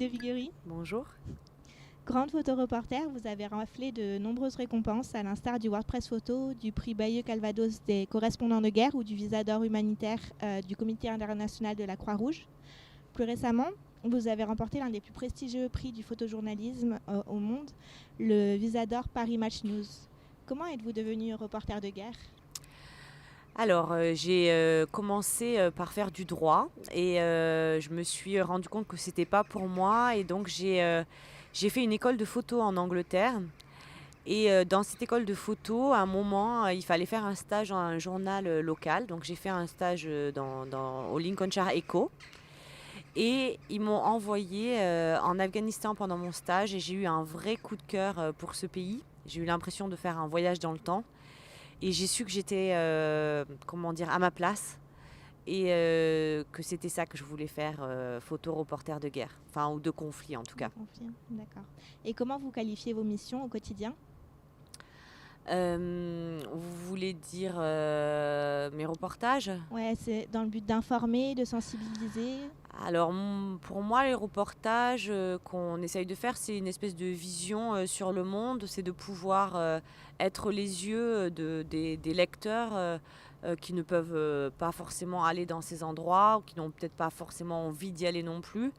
de Viguerie. Bonjour. Grande photoreporter, vous avez raflé de nombreuses récompenses, à l'instar du WordPress Photo, du prix Bayeux Calvados des correspondants de guerre ou du Visa d'or humanitaire du Comité international de la Croix-Rouge. Plus récemment, vous avez remporté l'un des plus prestigieux prix du photojournalisme au monde, le Visa d'or Paris Match News. Comment êtes-vous devenu reporter de guerre ? Alors, j'ai commencé par faire du droit et je me suis rendu compte que c'était pas pour moi et donc j'ai fait une école de photo en Angleterre. Et dans cette école de photo, à un moment, il fallait faire un stage dans un journal local. Donc j'ai fait un stage au Lincolnshire Echo. Et ils m'ont envoyé en Afghanistan pendant mon stage et j'ai eu un vrai coup de cœur pour ce pays. J'ai eu l'impression de faire un voyage dans le temps. Et j'ai su que j'étais, comment dire, à ma place et que c'était ça que je voulais faire, photo reporter de guerre, enfin ou de conflit en tout cas. Confirme, d'accord. Et comment vous qualifiez vos missions au quotidien ? Vous voulez dire mes reportages? Ouais, c'est dans le but d'informer, de sensibiliser. Alors pour moi, les reportages qu'on essaye de faire, c'est une espèce de vision sur le monde, c'est de pouvoir être les yeux des lecteurs qui ne peuvent pas forcément aller dans ces endroits ou qui n'ont peut-être pas forcément envie d'y aller non plus,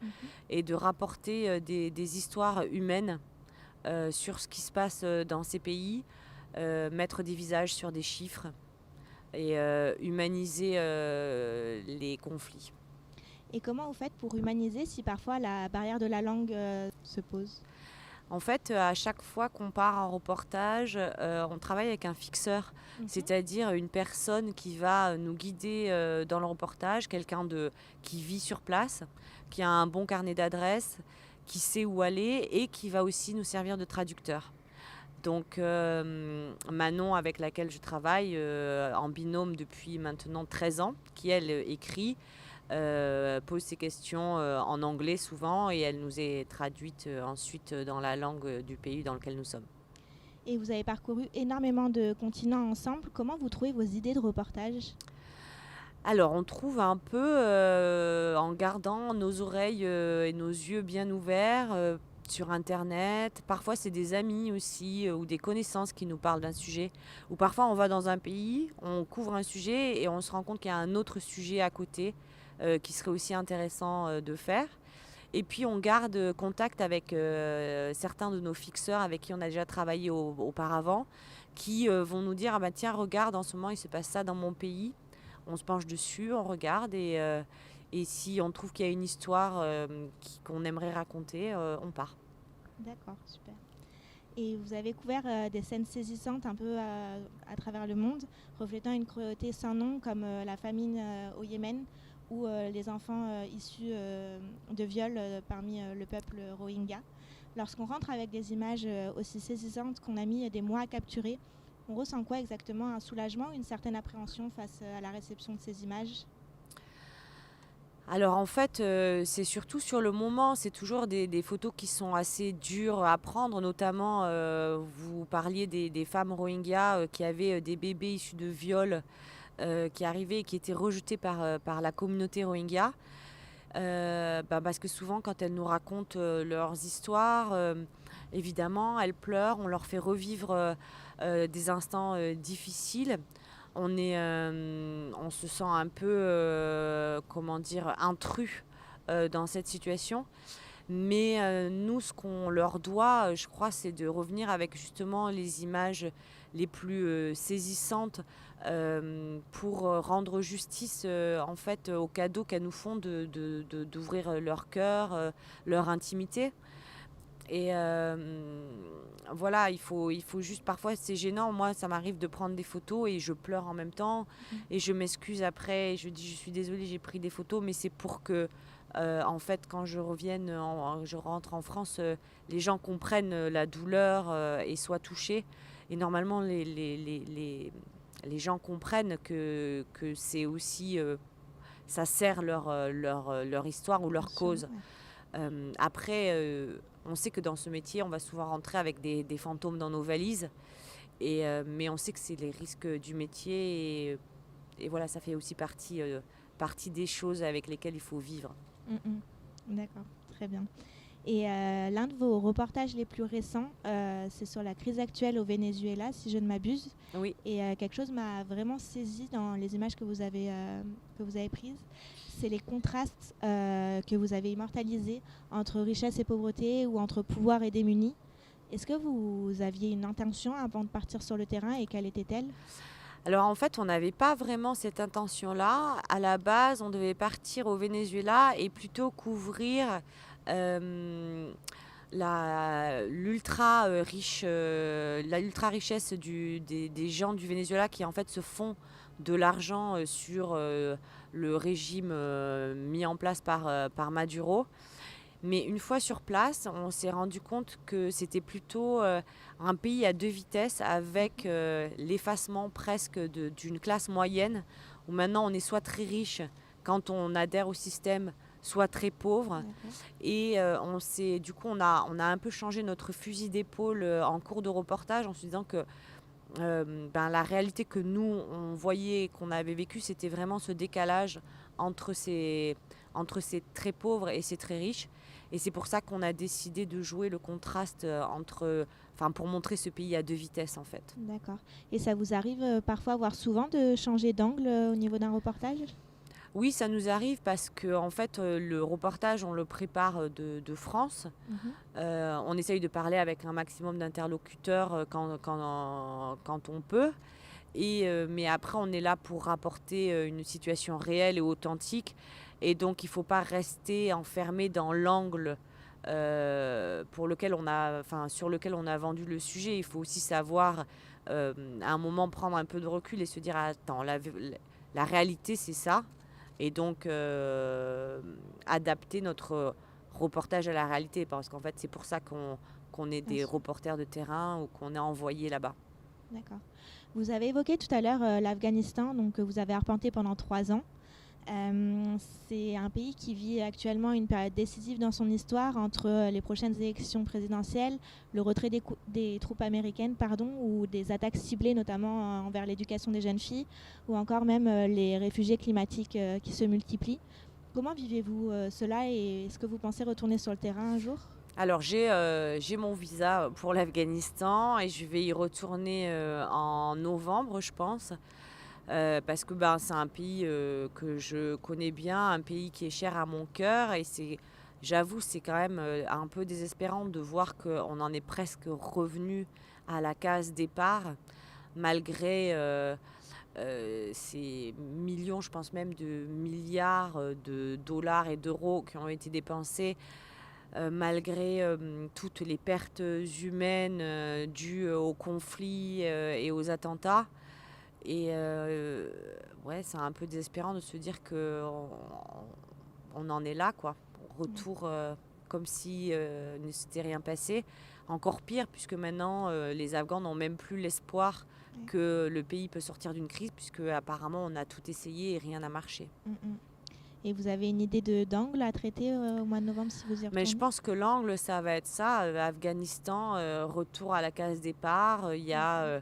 et de rapporter des histoires humaines sur ce qui se passe dans ces pays, mettre des visages sur des chiffres et humaniser les conflits. Et comment vous faites pour humaniser si parfois la barrière de la langue se pose ? En fait, à chaque fois qu'on part en reportage, on travaille avec un fixeur, c'est-à-dire une personne qui va nous guider dans le reportage, qui vit sur place, qui a un bon carnet d'adresses, qui sait où aller et qui va aussi nous servir de traducteur. Donc Manon, avec laquelle je travaille en binôme depuis maintenant 13 ans, qui elle écrit, pose ses questions en anglais souvent et elle nous est traduite ensuite dans la langue du pays dans lequel nous sommes. Et vous avez parcouru énormément de continents ensemble. Comment vous trouvez vos idées de reportage ? Alors on trouve un peu en gardant nos oreilles et nos yeux bien ouverts sur internet. Parfois c'est des amis aussi ou des connaissances qui nous parlent d'un sujet. Ou parfois on va dans un pays, on couvre un sujet et on se rend compte qu'il y a un autre sujet à côté qui serait aussi intéressant de faire. Et puis on garde contact avec certains de nos fixeurs avec qui on a déjà travaillé auparavant, qui vont nous dire ah bah tiens regarde en ce moment il se passe ça dans mon pays. On se penche dessus, on regarde et si on trouve qu'il y a une histoire qu'on aimerait raconter, on part. D'accord, super. Et vous avez couvert des scènes saisissantes un peu à travers le monde, reflétant une cruauté sans nom comme la famine au Yémen ou les enfants issus de viols parmi le peuple Rohingya. Lorsqu'on rentre avec des images aussi saisissantes qu'on a mis des mois à capturer, on ressent quoi exactement ? Un soulagement ou une certaine appréhension face à la réception de ces images ? Alors en fait, c'est surtout sur le moment, c'est toujours des photos qui sont assez dures à prendre, notamment vous parliez des femmes Rohingyas qui avaient des bébés issus de viols qui arrivaient et qui étaient rejetés par la communauté Rohingya. Parce que souvent quand elles nous racontent leurs histoires, évidemment elles pleurent, on leur fait revivre des instants difficiles. On se sent un peu, comment dire, intrus dans cette situation. Mais nous, ce qu'on leur doit, je crois, c'est de revenir avec justement les images les plus saisissantes pour rendre justice en fait aux cadeaux qu'elles nous font d'ouvrir leur cœur, leur intimité. Et voilà, il faut juste, parfois c'est gênant, moi ça m'arrive de prendre des photos et je pleure en même temps et je m'excuse après et je dis je suis désolée, j'ai pris des photos, mais c'est pour que en fait quand je je rentre en France, les gens comprennent la douleur et soient touchés. Et normalement les gens comprennent que c'est aussi ça sert leur histoire ou leur Sûr, cause. ouais. Après, on sait que dans ce métier, on va souvent rentrer avec des fantômes dans nos valises. Mais on sait que c'est les risques du métier. Et voilà, ça fait aussi partie des choses avec lesquelles il faut vivre. Mm, mm. D'accord, très bien. Et l'un de vos reportages les plus récents, c'est sur la crise actuelle au Venezuela, si je ne m'abuse. Oui. Et quelque chose m'a vraiment saisi dans les images que vous avez prises. C'est les contrastes que vous avez immortalisés entre richesse et pauvreté ou entre pouvoir et démunis. Est-ce que vous aviez une intention avant de partir sur le terrain et quelle était-elle? Alors en fait, on n'avait pas vraiment cette intention-là. À la base, on devait partir au Venezuela et plutôt couvrir euh, la ultra richesse des gens du Venezuela qui en fait se font de l'argent sur le régime mis en place par Maduro. Mais une fois sur place, on s'est rendu compte que c'était plutôt un pays à deux vitesses avec l'effacement presque d'une classe moyenne où maintenant on est soit très riche quand on adhère au système, soit très pauvre. D'accord. Et du coup, on a un peu changé notre fusil d'épaule en cours de reportage en se disant que la réalité que nous, on voyait, qu'on avait vécu, c'était vraiment ce décalage entre ces très pauvres et ces très riches. Et c'est pour ça qu'on a décidé de jouer le contraste pour montrer ce pays à deux vitesses en fait. D'accord. Et ça vous arrive parfois, voire souvent, de changer d'angle au niveau d'un reportage? Oui, ça nous arrive parce que en fait, le reportage, on le prépare de France. Mhm. On essaye de parler avec un maximum d'interlocuteurs quand on peut. Mais après, on est là pour rapporter une situation réelle et authentique. Et donc, il ne faut pas rester enfermé dans l'angle sur lequel on a vendu le sujet. Il faut aussi savoir, à un moment, prendre un peu de recul et se dire, attends, la réalité, c'est ça. Et donc, adapter notre reportage à la réalité. Parce qu'en fait, c'est pour ça qu'on est des reporters de terrain ou qu'on est envoyés là-bas. D'accord. Vous avez évoqué tout à l'heure l'Afghanistan, donc que vous avez arpenté pendant 3 ans. C'est un pays qui vit actuellement une période décisive dans son histoire entre les prochaines élections présidentielles, le retrait des troupes américaines, ou des attaques ciblées notamment envers l'éducation des jeunes filles, ou encore même les réfugiés climatiques qui se multiplient. Comment vivez-vous cela et est-ce que vous pensez retourner sur le terrain un jour? Alors j'ai mon visa pour l'Afghanistan et je vais y retourner en novembre, je pense. Parce que c'est un pays que je connais bien, un pays qui est cher à mon cœur. Et j'avoue, c'est quand même un peu désespérant de voir qu'on en est presque revenu à la case départ, malgré ces millions, je pense même de milliards de dollars et d'euros qui ont été dépensés. Malgré toutes les pertes humaines dues au conflit et aux attentats. Et ouais, c'est un peu désespérant de se dire qu'on en est là, quoi. Retour comme si ne s'était rien passé. Encore pire, puisque maintenant, les Afghans n'ont même plus l'espoir que le pays peut sortir d'une crise, puisque apparemment, on a tout essayé et rien n'a marché. Et vous avez une idée d'angle à traiter au mois de novembre si vous y retournez? Mais je pense que l'angle, ça va être ça. Afghanistan, retour à la case départ. Il y a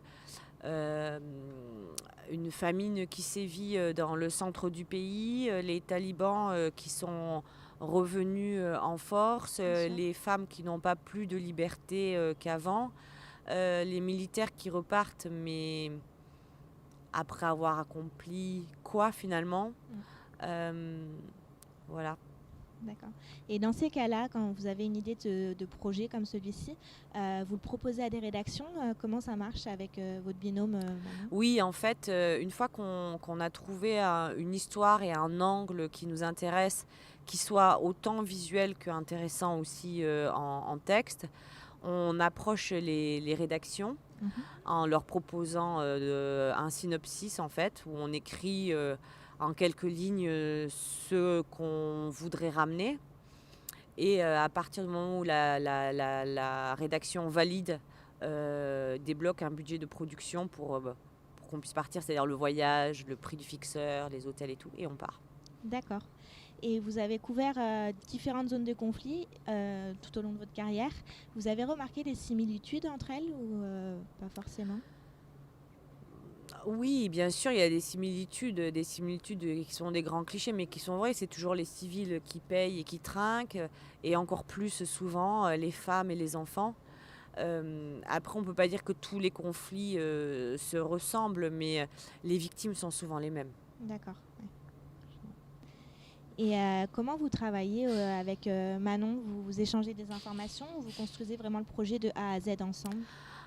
une famine qui sévit dans le centre du pays, les talibans qui sont revenus en force, les femmes qui n'ont pas plus de liberté qu'avant, les militaires qui repartent, mais après avoir accompli quoi finalement? Voilà. D'accord. Et dans ces cas-là, quand vous avez une idée de projet comme celui-ci, vous le proposez à des rédactions. Comment ça marche avec votre binôme Oui, en fait, une fois qu'on a trouvé une histoire et un angle qui nous intéresse, qui soit autant visuel qu'intéressant aussi en texte, on approche les rédactions en leur proposant un synopsis, en fait, où on écrit en quelques lignes ce qu'on voudrait ramener. Et à partir du moment où la rédaction valide, débloque un budget de production pour qu'on puisse partir, c'est-à-dire le voyage, le prix du fixeur, les hôtels et tout, et on part. D'accord. Et vous avez couvert différentes zones de conflit tout au long de votre carrière. Vous avez remarqué des similitudes entre elles ou pas forcément? Oui, bien sûr, il y a des similitudes qui sont des grands clichés, mais qui sont vrais. C'est toujours les civils qui payent et qui trinquent, et encore plus souvent les femmes et les enfants. Après, on ne peut pas dire que tous les conflits se ressemblent, mais les victimes sont souvent les mêmes. D'accord. Ouais. Et comment vous travaillez avec Manon? Vous échangez des informations ou vous construisez vraiment le projet de A à Z ensemble?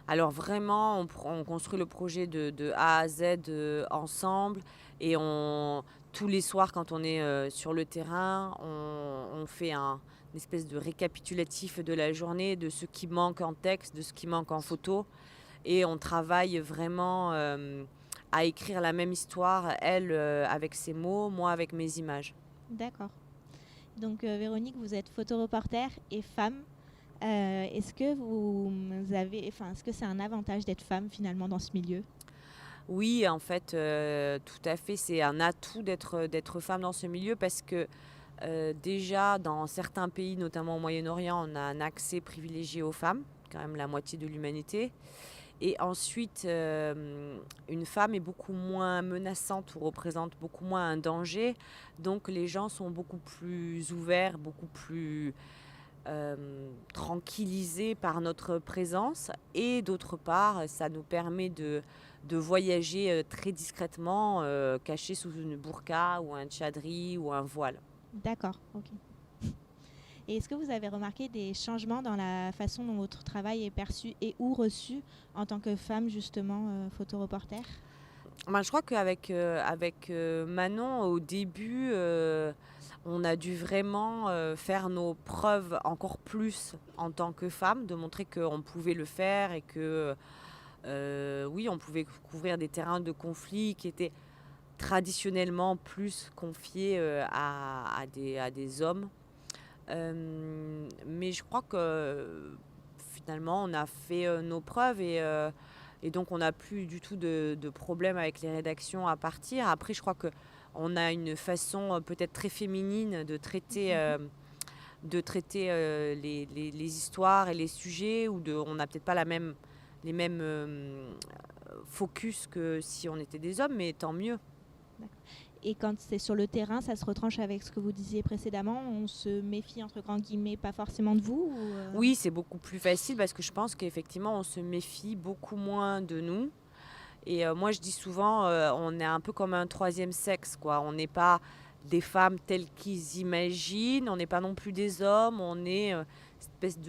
Alors vraiment, on construit le projet de A à Z ensemble, et tous les soirs quand on est sur le terrain, on fait une espèce de récapitulatif de la journée, de ce qui manque en texte, de ce qui manque en photo, et on travaille vraiment à écrire la même histoire, elle avec ses mots, moi avec mes images. D'accord. Donc Véronique, vous êtes photoreporter et femme. Est-ce que est-ce que c'est un avantage d'être femme finalement dans ce milieu? Oui, en fait, tout à fait, c'est un atout d'être femme dans ce milieu, parce que déjà dans certains pays, notamment au Moyen-Orient, on a un accès privilégié aux femmes, quand même la moitié de l'humanité. Et ensuite, une femme est beaucoup moins menaçante ou représente beaucoup moins un danger. Donc les gens sont beaucoup plus ouverts, beaucoup plus tranquillisés par notre présence. Et d'autre part, ça nous permet de voyager très discrètement, cachés sous une burqa ou un tchadri ou un voile. D'accord, ok. Et est-ce que vous avez remarqué des changements dans la façon dont votre travail est perçu et ou reçu en tant que femme, justement, photoreporter? Ben, je crois avec Manon, au début, on a dû vraiment faire nos preuves encore plus en tant que femme, de montrer qu'on pouvait le faire, et que oui, on pouvait couvrir des terrains de conflit qui étaient traditionnellement plus confiés à des hommes. Mais je crois que finalement, on a fait nos preuves, et donc on n'a plus du tout de problème avec les rédactions à partir. Après, je crois qu'on a une façon peut-être très féminine de traiter les histoires et les sujets, on n'a peut-être pas les mêmes focus que si on était des hommes, mais tant mieux. D'accord. Et quand c'est sur le terrain, ça se retranche avec ce que vous disiez précédemment. On se méfie, entre grands guillemets, pas forcément de vous Oui, c'est beaucoup plus facile, parce que je pense qu'effectivement, on se méfie beaucoup moins de nous. Et moi, je dis souvent, on est un peu comme un troisième sexe, quoi. On n'est pas des femmes telles qu'ils imaginent, on n'est pas non plus des hommes, on est une espèce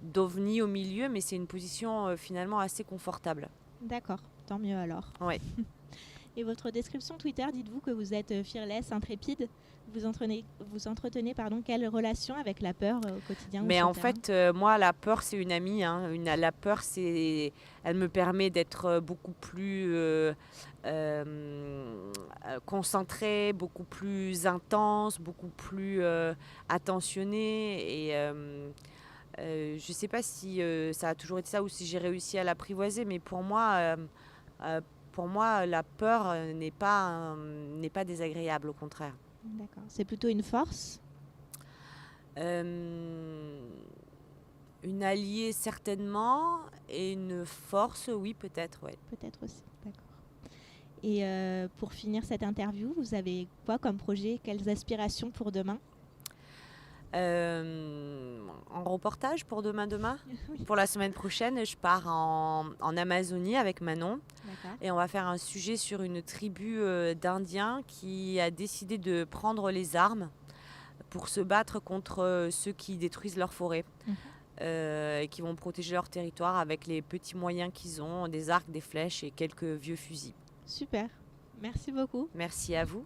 d'ovni au milieu, mais c'est une position finalement assez confortable. D'accord, tant mieux alors. Ouais. Et votre description Twitter, dites-vous que vous êtes fearless, intrépide. Vous entretenez quelle relation avec la peur au quotidien ou Mais sur en le terrain? fait, moi, la peur, c'est une amie, hein. La peur, elle me permet d'être beaucoup plus concentrée, beaucoup plus intense, beaucoup plus attentionnée. Et je ne sais pas si ça a toujours été ça, ou si j'ai réussi à l'apprivoiser, mais euh, pour moi, la peur n'est pas désagréable, au contraire. D'accord. C'est plutôt une force? Euh, une alliée certainement, et une force, oui, peut-être, ouais. Peut-être aussi. D'accord. Et pour finir cette interview, vous avez quoi comme projet? Quelles aspirations pour demain? En reportage pour demain. Oui. Pour la semaine prochaine, je pars en Amazonie avec Manon, D'accord. et on va faire un sujet sur une tribu d'Indiens qui a décidé de prendre les armes pour se battre contre ceux qui détruisent leur forêt. Mhm. Et qui vont protéger leur territoire avec les petits moyens qu'ils ont, des arcs, des flèches et quelques vieux fusils. Super. Merci beaucoup. Merci à vous.